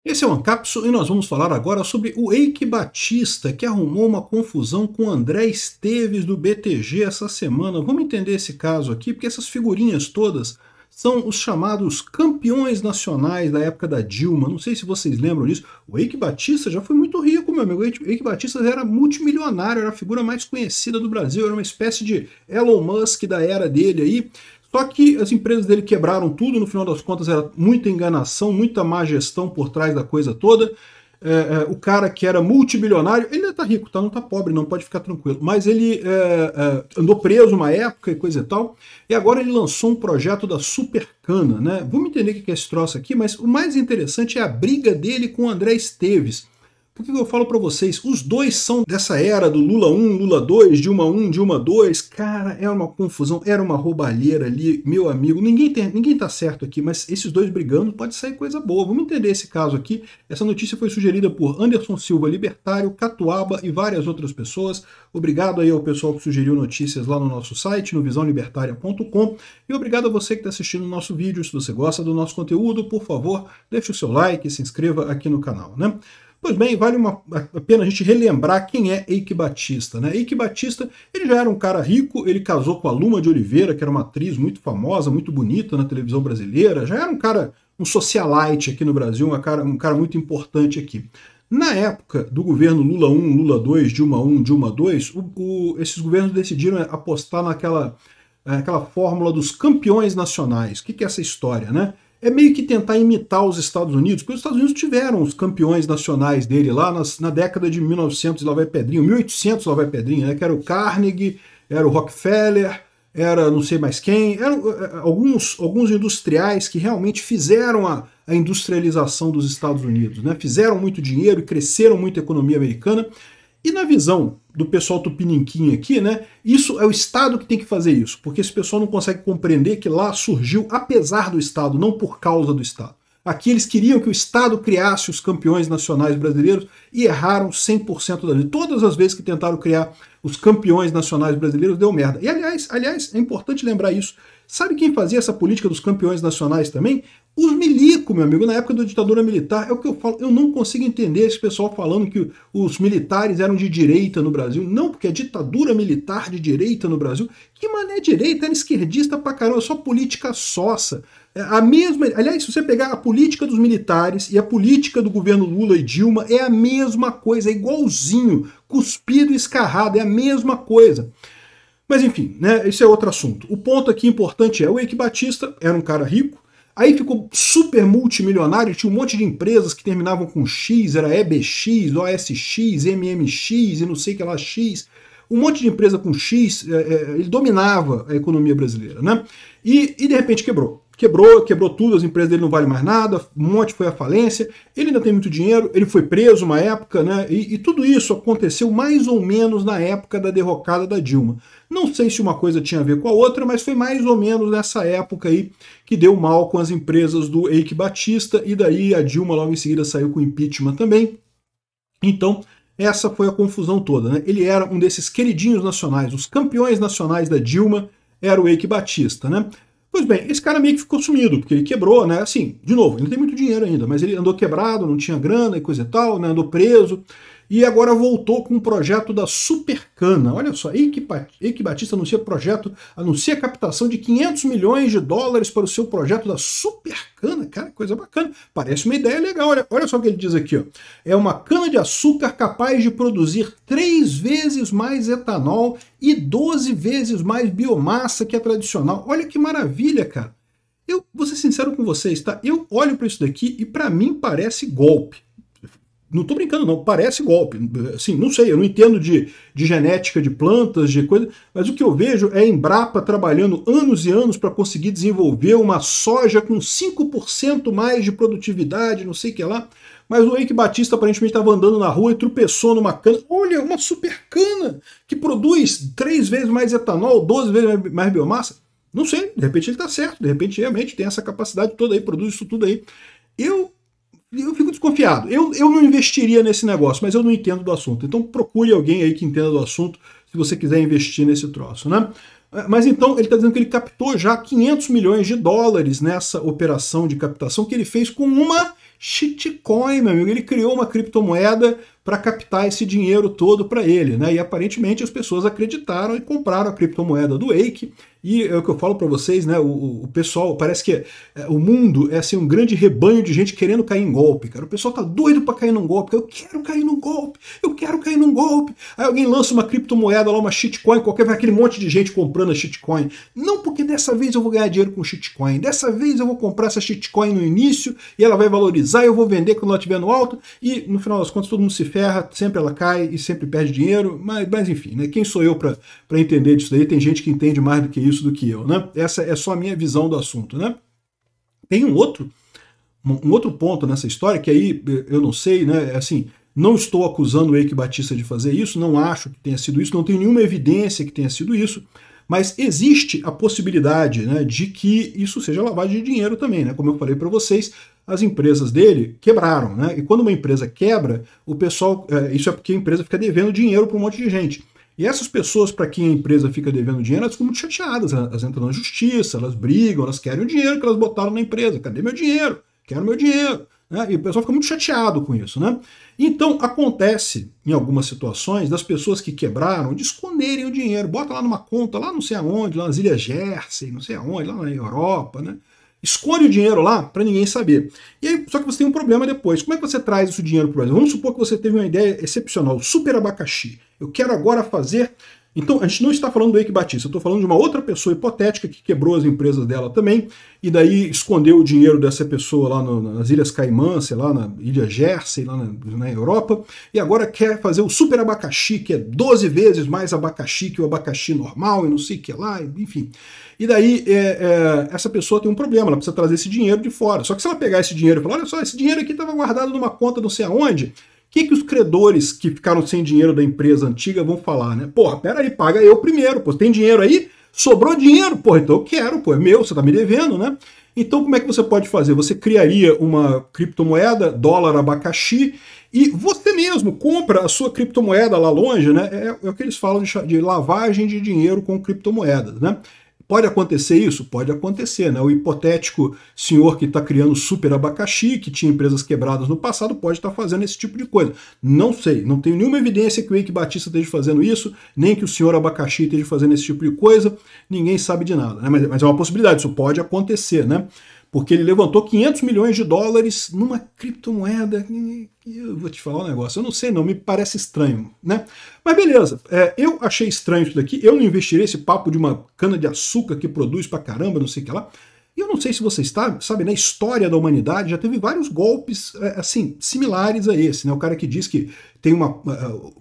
Esse é o Ancapso e nós vamos falar agora sobre o Eike Batista, que arrumou uma confusão com o André Esteves do BTG essa semana. Vamos entender esse caso aqui, porque essas figurinhas todas são os chamados campeões nacionais da época da Dilma. Não sei se vocês lembram disso. O Eike Batista já foi muito rico, meu amigo. O Eike Batista era multimilionário, era a figura mais conhecida do Brasil, era uma espécie de Elon Musk da era dele aí. Só que as empresas dele quebraram tudo, no final das contas era muita enganação, muita má gestão por trás da coisa toda. O cara que era multibilionário, ele ainda tá rico, tá? Não tá pobre, não, pode ficar tranquilo. Mas ele andou preso uma época e coisa e tal, e agora ele lançou um projeto da Supercana, né? Vamos entender o que é esse troço aqui, mas o mais interessante é a briga dele com o André Esteves. Por que eu falo para vocês? Os dois são dessa era do Lula 1, Lula 2, Dilma 1, Dilma 2. Cara, era uma confusão, era uma roubalheira ali, meu amigo. Ninguém tá certo aqui, mas esses dois brigando pode sair coisa boa. Vamos entender esse caso aqui. Essa notícia foi sugerida por Anderson Silva, Libertário, Catuaba e várias outras pessoas. Obrigado aí ao pessoal que sugeriu notícias lá no nosso site, no visãolibertaria.com. E obrigado a você que está assistindo o nosso vídeo. Se você gosta do nosso conteúdo, por favor, deixe o seu like e se inscreva aqui no canal, né? Pois bem, vale a pena a gente relembrar quem é Eike Batista, né? Eike Batista, ele já era um cara rico, ele casou com a Luma de Oliveira, que era uma atriz muito famosa, muito bonita na televisão brasileira, já era um cara, um socialite aqui no Brasil, um cara muito importante aqui. Na época do governo Lula 1, Lula 2, Dilma 1, Dilma 2, esses governos decidiram apostar naquela fórmula dos campeões nacionais. O que é essa história, né? É meio que tentar imitar os Estados Unidos, porque os Estados Unidos tiveram os campeões nacionais dele lá na década de 1900, lá vai Pedrinho, 1800 lá vai Pedrinho, né, que era o Carnegie, era o Rockefeller, era não sei mais quem, eram alguns industriais que realmente fizeram a industrialização dos Estados Unidos, né, fizeram muito dinheiro e cresceram muito a economia americana. E na visão do pessoal tupiniquim aqui, né, isso é o Estado que tem que fazer isso, porque esse pessoal não consegue compreender que lá surgiu apesar do Estado, não por causa do Estado. Aqui eles queriam que o Estado criasse os campeões nacionais brasileiros e erraram 100% das vezes. Todas as vezes que tentaram criar os campeões nacionais brasileiros deu merda. E aliás, é importante lembrar isso. Sabe quem fazia essa política dos campeões nacionais também? Os milico, meu amigo, na época da ditadura militar. É o que eu falo, eu não consigo entender esse pessoal falando que os militares eram de direita no Brasil. Não, porque a ditadura militar de direita no Brasil, que mané direita, era esquerdista pra caramba, só política sossa. A mesma, aliás, se você pegar a política dos militares e a política do governo Lula e Dilma, é a mesma coisa, é igualzinho, cuspido e escarrado, é a mesma coisa. Mas enfim, né, esse é outro assunto. O ponto aqui importante é, o Eike Batista era um cara rico, aí ficou super multimilionário, tinha um monte de empresas que terminavam com X, era EBX, OSX, MMX e não sei o que lá, X. Um monte de empresa com X, ele dominava a economia brasileira, né? E de repente quebrou. Quebrou tudo, as empresas dele não valem mais nada, um monte foi à falência, ele ainda tem muito dinheiro, ele foi preso uma época, né? E tudo isso aconteceu mais ou menos na época da derrocada da Dilma. Não sei se uma coisa tinha a ver com a outra, mas foi mais ou menos nessa época aí que deu mal com as empresas do Eike Batista, e daí a Dilma logo em seguida saiu com impeachment também. Então, essa foi a confusão toda, né? Ele era um desses queridinhos nacionais, os campeões nacionais da Dilma, era o Eike Batista, né? Pois bem, esse cara meio que ficou sumido, porque ele quebrou, né? Assim, de novo, ele tem muito dinheiro ainda, mas ele andou quebrado, não tinha grana e coisa e tal, né? Andou preso, e agora voltou com um projeto da Supercana. Olha só, Eike Batista anuncia a captação de 500 milhões de dólares para o seu projeto da Supercana. Cara, coisa bacana. Parece uma ideia legal. Olha só o que ele diz aqui, ó. É uma cana-de-açúcar capaz de produzir 3 vezes mais etanol e 12 vezes mais biomassa que a tradicional. Olha que maravilha, cara. Eu vou ser sincero com vocês, tá? Eu olho para isso daqui e para mim parece golpe. Não tô brincando não, parece golpe. Assim, não sei, eu não entendo de genética de plantas, de coisa, mas o que eu vejo é a Embrapa trabalhando anos e anos para conseguir desenvolver uma soja com 5% mais de produtividade, não sei o que lá. Mas o Eike Batista aparentemente estava andando na rua e tropeçou numa cana. Olha, uma super cana que produz 3 vezes mais etanol, 12 vezes mais biomassa. Não sei, de repente ele está certo, de repente realmente tem essa capacidade toda aí, produz isso tudo aí. Eu fico desconfiado. Eu não investiria nesse negócio, mas eu não entendo do assunto. Então procure alguém aí que entenda do assunto se você quiser investir nesse troço, né? Mas então ele está dizendo que ele captou já 500 milhões de dólares nessa operação de captação que ele fez com uma Shitcoin, meu amigo. Ele criou uma criptomoeda para captar esse dinheiro todo para ele, né? E aparentemente as pessoas acreditaram e compraram a criptomoeda do Wake. E é o que eu falo para vocês, né? O pessoal, parece que o mundo é assim, um grande rebanho de gente querendo cair em golpe, cara. O pessoal tá doido para cair num golpe. Eu quero cair num golpe, eu quero cair num golpe. Aí alguém lança uma criptomoeda lá, uma shitcoin, qualquer, vai aquele monte de gente comprando a shitcoin. Não, porque dessa vez eu vou ganhar dinheiro com shitcoin. Dessa vez eu vou comprar essa shitcoin no início e ela vai valorizar, eu vou vender quando ela estiver no alto. E no final das contas todo mundo se ferra, sempre ela cai e sempre perde dinheiro. Mas enfim, né? Quem sou eu para entender disso daí? Tem gente que entende mais do que isso do que eu, né? Essa é só a minha visão do assunto, né? Tem um outro ponto nessa história que aí eu não sei, né? Assim, não estou acusando o Eike Batista de fazer isso, não acho que tenha sido isso, não tenho nenhuma evidência que tenha sido isso, mas existe a possibilidade, né, de que isso seja lavagem de dinheiro também, né? Como eu falei para vocês, as empresas dele quebraram, né? E quando uma empresa quebra, o pessoal, isso é porque a empresa fica devendo dinheiro para um monte de gente. E essas pessoas para quem a empresa fica devendo dinheiro, elas ficam muito chateadas, elas entram na justiça, elas brigam, elas querem o dinheiro que elas botaram na empresa. Cadê meu dinheiro? Quero meu dinheiro. Né? E o pessoal fica muito chateado com isso, né? Então acontece, em algumas situações, das pessoas que quebraram de esconderem o dinheiro, bota lá numa conta, lá não sei aonde, lá nas Ilhas Jersey, não sei aonde, lá na Europa, né? Esconde o dinheiro lá para ninguém saber. E aí, só que você tem um problema depois. Como é que você traz esse dinheiro para o Brasil? Vamos supor que você teve uma ideia excepcional, super abacaxi. Eu quero agora fazer... Então, a gente não está falando do Eike Batista, eu estou falando de uma outra pessoa hipotética que quebrou as empresas dela também, e daí escondeu o dinheiro dessa pessoa lá nas Ilhas Caimã, sei lá, na Ilha Jersey, lá na Europa, e agora quer fazer o super abacaxi, que é 12 vezes mais abacaxi que o abacaxi normal, e não sei o que lá, enfim. E daí essa pessoa tem um problema, ela precisa trazer esse dinheiro de fora. Só que se ela pegar esse dinheiro e falar, olha só, esse dinheiro aqui estava guardado numa conta não sei aonde, o que os credores que ficaram sem dinheiro da empresa antiga vão falar, né? Porra, peraí, paga eu primeiro, pô, tem dinheiro aí? Sobrou dinheiro? Porra, então eu quero, pô, é meu, você tá me devendo, né? Então como é que você pode fazer? Você criaria uma criptomoeda, dólar abacaxi, e você mesmo compra a sua criptomoeda lá longe, né? É o que eles falam de lavagem de dinheiro com criptomoedas, né? Pode acontecer isso? Pode acontecer, né? O hipotético senhor que está criando super abacaxi, que tinha empresas quebradas no passado, pode estar fazendo esse tipo de coisa. Não sei, não tenho nenhuma evidência que o Eike Batista esteja fazendo isso, nem que o senhor abacaxi esteja fazendo esse tipo de coisa, ninguém sabe de nada, né? Mas é uma possibilidade, isso pode acontecer, né? Porque ele levantou 500 milhões de dólares numa criptomoeda. Eu vou te falar um negócio, eu não sei não, me parece estranho, né? Mas beleza, eu achei estranho isso daqui, eu não investiria esse papo de uma cana-de-açúcar que produz pra caramba, não sei o que lá. E eu não sei se vocês sabem, na história da humanidade já teve vários golpes, assim, similares a esse, né? O cara que diz que tem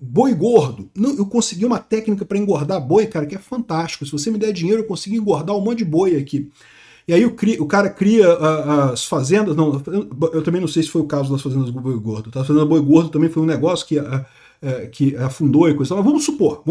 boi gordo. Não, eu consegui uma técnica para engordar boi, cara, que é fantástico. Se você me der dinheiro, eu consigo engordar um monte de boi aqui. E aí o cara cria as fazendas, não, eu também não sei se foi o caso das fazendas do boi gordo, tá? A fazenda do boi gordo também foi um negócio que afundou e coisa, mas vamos supor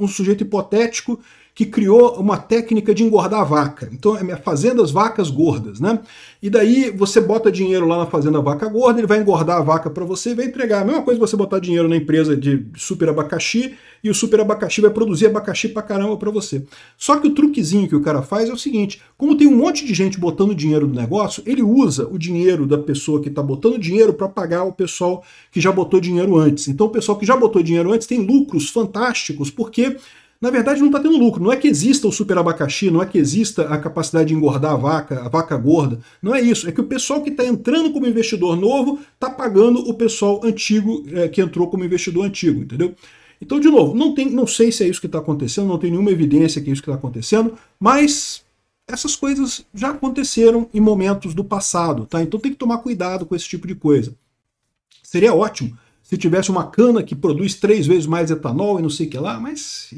um sujeito hipotético que criou uma técnica de engordar a vaca. Então é fazendas vacas gordas, né? E daí você bota dinheiro lá na fazenda vaca gorda, ele vai engordar a vaca para você e vai entregar. A mesma coisa você botar dinheiro na empresa de super abacaxi e o super abacaxi vai produzir abacaxi pra caramba para você. Só que o truquezinho que o cara faz é o seguinte, como tem um monte de gente botando dinheiro no negócio, ele usa o dinheiro da pessoa que está botando dinheiro para pagar o pessoal que já botou dinheiro antes. Então o pessoal que já botou dinheiro antes tem lucros fantásticos, porque na verdade não está tendo lucro. Não é que exista o super abacaxi, não é que exista a capacidade de engordar a vaca gorda. Não é isso. É que o pessoal que está entrando como investidor novo está pagando o pessoal antigo que entrou como investidor antigo, entendeu? Então, de novo, não sei se é isso que está acontecendo, não tem nenhuma evidência que é isso que está acontecendo, mas essas coisas já aconteceram em momentos do passado, tá? Então tem que tomar cuidado com esse tipo de coisa. Seria ótimo se tivesse uma cana que produz 3 vezes mais etanol e não sei o que lá, mas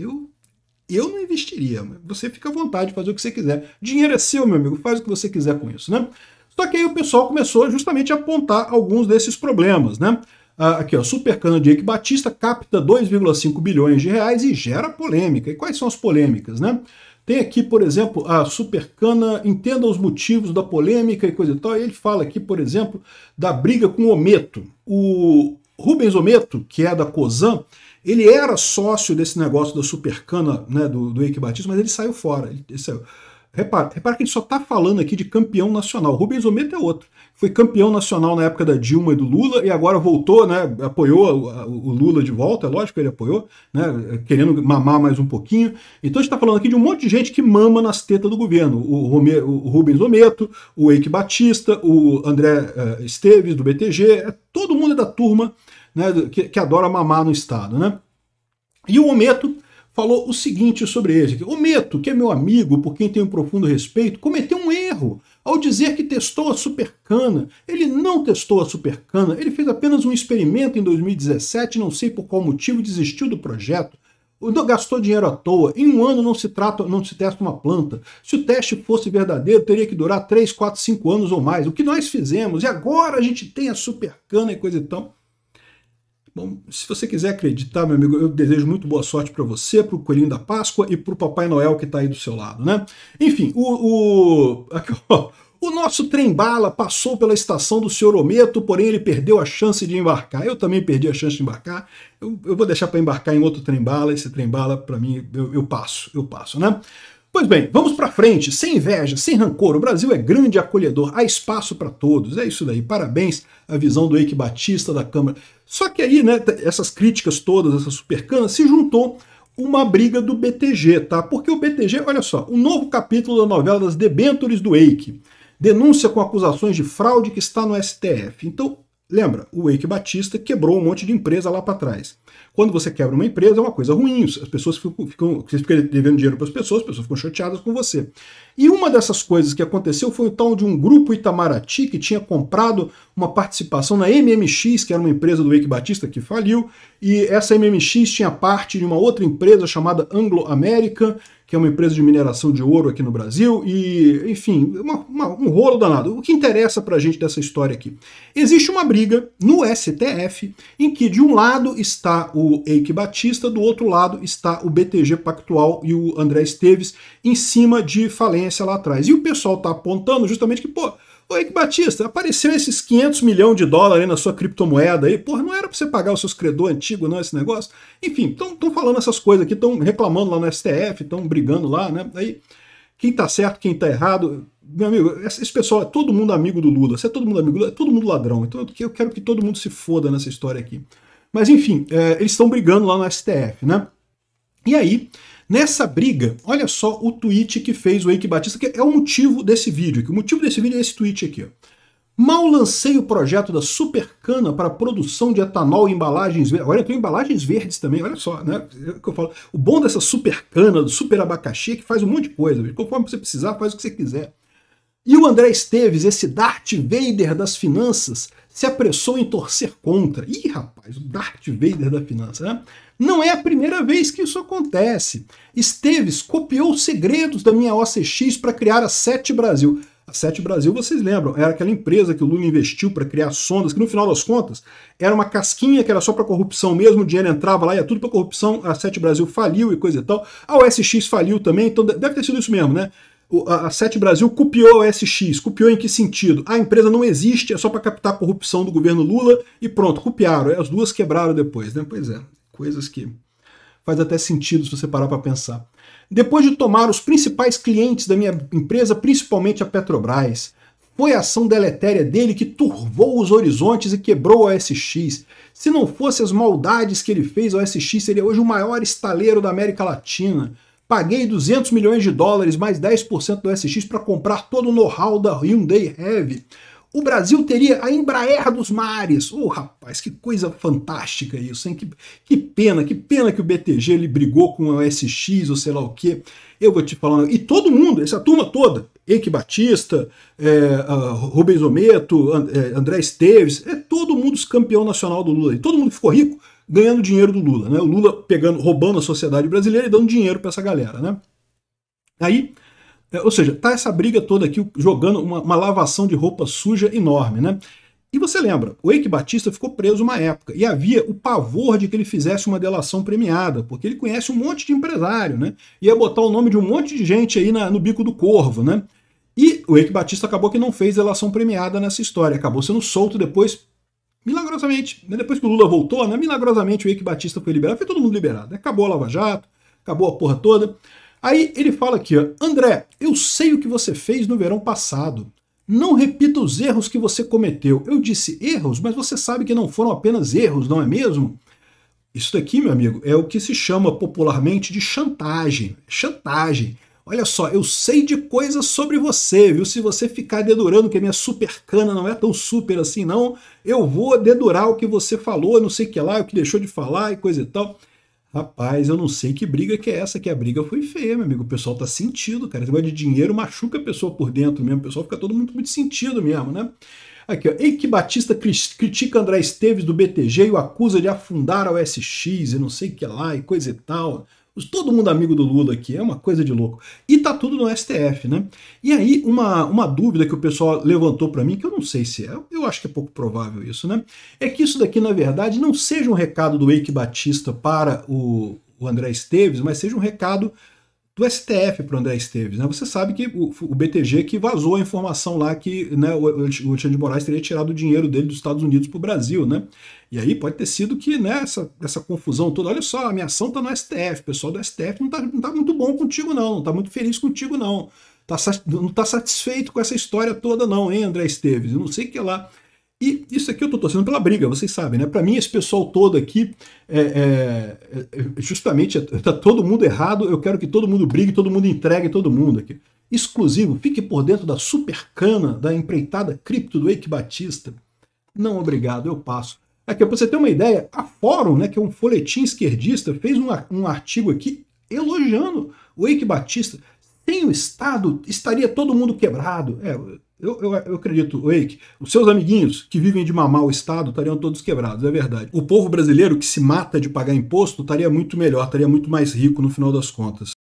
eu não investiria. Você fica à vontade de fazer o que você quiser. Dinheiro é seu, meu amigo, faz o que você quiser com isso, né? Só que aí o pessoal começou justamente a apontar alguns desses problemas, né? Aqui, ó, Supercana de Eike Batista capta 2,5 bilhões de reais e gera polêmica. E quais são as polêmicas, né? Tem aqui, por exemplo, a Supercana entenda os motivos da polêmica e coisa e tal. E ele fala aqui, por exemplo, da briga com o Ometo. O Rubens Ometo, que é da Cosan, ele era sócio desse negócio da Supercana, né, do Eike Batista, mas ele saiu fora. Ele saiu. Repara que a gente só está falando aqui de campeão nacional. Rubens Ometo é outro. foi campeão nacional na época da Dilma e do Lula, e agora voltou, né, apoiou o Lula de volta, é lógico que ele apoiou, né, querendo mamar mais um pouquinho. Então a gente está falando aqui de um monte de gente que mama nas tetas do governo. O Rubens Ometo, o Eike Batista, o André Esteves, do BTG, todo mundo é da turma, né, que adora mamar no Estado, né? E o Ometo falou o seguinte sobre ele: Ometo, que é meu amigo, por quem tenho um profundo respeito, cometeu um erro ao dizer que testou a Supercana. Ele não testou a Supercana, ele fez apenas um experimento em 2017, não sei por qual motivo desistiu do projeto. Gastou dinheiro à toa. Em um ano não se testa uma planta. Se o teste fosse verdadeiro, teria que durar 3, 4, 5 anos ou mais. O que nós fizemos. E agora a gente tem a Supercana e coisa e tal. Bom, se você quiser acreditar, meu amigo, eu desejo muito boa sorte para você, para o Coelhinho da Páscoa e para o Papai Noel que está aí do seu lado, né? Enfim, aqui, ó, o nosso trem-bala passou pela estação do Sr. Ometo, porém ele perdeu a chance de embarcar. Eu também perdi a chance de embarcar. Eu vou deixar para embarcar em outro trem-bala. Esse trem-bala, para mim, eu passo, né? Pois bem, vamos para frente, sem inveja, sem rancor. O Brasil é grande e acolhedor, há espaço para todos. É isso daí, parabéns à visão do Eike Batista da Câmara. Só que aí, né, essas críticas todas, essa Supercana, se juntou uma briga do BTG, tá? Porque o BTG, olha só, um novo capítulo da novela das debêntures do Eike. Denúncia com acusações de fraude que está no STF. Então, lembra, o Eike Batista quebrou um monte de empresa lá para trás. Quando você quebra uma empresa, é uma coisa ruim. As pessoas você fica devendo dinheiro para as pessoas ficam chateadas com você. E uma dessas coisas que aconteceu foi o tal de um grupo Itamaraty que tinha comprado uma participação na MMX, que era uma empresa do Eike Batista que faliu, e essa MMX tinha parte de uma outra empresa chamada Anglo American, que é uma empresa de mineração de ouro aqui no Brasil, e, enfim, um rolo danado. O que interessa pra gente dessa história aqui? Existe uma briga no STF em que de um lado está o Eike Batista, do outro lado está o BTG Pactual e o André Esteves em cima de falência lá atrás. E o pessoal tá apontando justamente que, pô, ô Eike Batista, apareceu esses 500 milhões de dólares aí na sua criptomoeda aí, porra, não era pra você pagar os seus credores antigos, não, esse negócio? Enfim, estão falando essas coisas aqui, estão reclamando lá no STF, estão brigando lá, né? Aí, quem tá certo, quem tá errado, meu amigo, esse pessoal é todo mundo amigo do Lula, se é todo mundo amigo do Lula, é todo mundo ladrão, então eu quero que todo mundo se foda nessa história aqui. Mas enfim, eles estão brigando lá no STF, né? E aí, nessa briga, olha só o tweet que fez o Eike Batista, que é o motivo desse vídeo. O motivo desse vídeo é esse tweet aqui. Ó. Mal lancei o projeto da Supercana para a produção de etanol em embalagens verdes. Agora entrou em embalagens verdes também, olha só, né? É o que eu falo. O bom dessa Supercana, do super abacaxi, é que faz um monte de coisa. Conforme você precisar, faz o que você quiser. E o André Esteves, esse Darth Vader das finanças, se apressou em torcer contra. Ih, rapaz, o Darth Vader da finança, né? Não é a primeira vez que isso acontece. Esteves copiou os segredos da minha OCX para criar a Sete Brasil. A Sete Brasil, vocês lembram, era aquela empresa que o Lula investiu para criar sondas, que no final das contas era uma casquinha que era só para corrupção mesmo, o dinheiro entrava lá e ia tudo para corrupção, a Sete Brasil faliu e coisa e tal. A OSX faliu também, então deve ter sido isso mesmo, né? A Sete Brasil copiou a OSX. Copiou em que sentido? A empresa não existe, é só para captar a corrupção do governo Lula e pronto, copiaram. As duas quebraram depois, né? Pois é, coisas que faz até sentido se você parar para pensar. Depois de tomar os principais clientes da minha empresa, principalmente a Petrobras, foi a ação deletéria dele que turvou os horizontes e quebrou a OSX. Se não fosse as maldades que ele fez, a OSX seria hoje o maior estaleiro da América Latina. Paguei 200 milhões de dólares mais 10% do OSX para comprar todo o know-how da Hyundai Heavy. O Brasil teria a Embraer dos mares. Oh, rapaz, que coisa fantástica isso, hein? Que pena que o BTG ele brigou com a OSX ou sei lá o quê. Eu vou te falar. E todo mundo, essa turma toda, Eike Batista, Rubens Ometo, André Esteves, todo mundo campeão nacional do Lula. E todo mundo ficou rico ganhando dinheiro do Lula, né? O Lula roubando a sociedade brasileira e dando dinheiro para essa galera, né? Aí, ou seja, tá essa briga toda aqui jogando uma lavação de roupa suja enorme, né? E você lembra, o Eike Batista ficou preso uma época e havia o pavor de que ele fizesse uma delação premiada, porque ele conhece um monte de empresário, né? Ia botar o nome de um monte de gente aí no bico do corvo, né? E o Eike Batista acabou que não fez delação premiada nessa história, acabou sendo solto depois, milagrosamente, né? Depois que o Lula voltou, né? Milagrosamente o Eike Batista foi liberado, foi todo mundo liberado, né? Acabou a Lava Jato, acabou a porra toda. Aí ele fala aqui, ó, André, eu sei o que você fez no verão passado. Não repita os erros que você cometeu. Eu disse erros, mas você sabe que não foram apenas erros, não é mesmo? Isso daqui, meu amigo, é o que se chama popularmente de chantagem. Chantagem. Olha só, eu sei de coisas sobre você, viu? Se você ficar dedurando que a minha super cana não é tão super assim, não, eu vou dedurar o que você falou, não sei o que lá, o que deixou de falar e coisa e tal. Rapaz, eu não sei que briga que é essa, que a briga foi feia, meu amigo. O pessoal tá sentido, cara. Esse negócio de dinheiro machuca a pessoa por dentro mesmo. O pessoal fica todo muito sentido mesmo, né? Aqui, ó. Eike Batista critica André Esteves do BTG e o acusa de afundar a OSX e não sei o que lá e coisa e tal. Todo mundo amigo do Lula aqui, é uma coisa de louco. E tá tudo no STF, né? E aí, uma dúvida que o pessoal levantou para mim, que eu não sei se é, eu acho que é pouco provável isso, né? É que isso daqui, na verdade, não seja um recado do Eike Batista para o André Esteves, mas seja um recado do STF para o André Esteves. Né? Você sabe que o BTG que vazou a informação lá que, né, o Alexandre de Moraes teria tirado o dinheiro dele dos Estados Unidos para o Brasil. Né? E aí pode ter sido que, né, essa confusão toda, olha só, a minha ação está no STF, o pessoal do STF não tá muito bom contigo não está muito feliz contigo não está satisfeito com essa história toda não, hein, André Esteves? Eu não sei o que lá. E isso aqui eu estou torcendo pela briga, vocês sabem, né? Para mim, esse pessoal todo aqui, justamente, está todo mundo errado, eu quero que todo mundo brigue, todo mundo entregue todo mundo aqui. Exclusivo, fique por dentro da super cana, da empreitada cripto do Eike Batista. Não, obrigado, eu passo. Aqui, para você ter uma ideia, a Fórum, né, que é um folhetim esquerdista, fez um artigo aqui elogiando o Eike Batista. Sem o Estado, estaria todo mundo quebrado. Eu acredito, Eike, os seus amiguinhos que vivem de mamar o Estado estariam todos quebrados, é verdade. O povo brasileiro que se mata de pagar imposto estaria muito melhor, estaria muito mais rico no final das contas.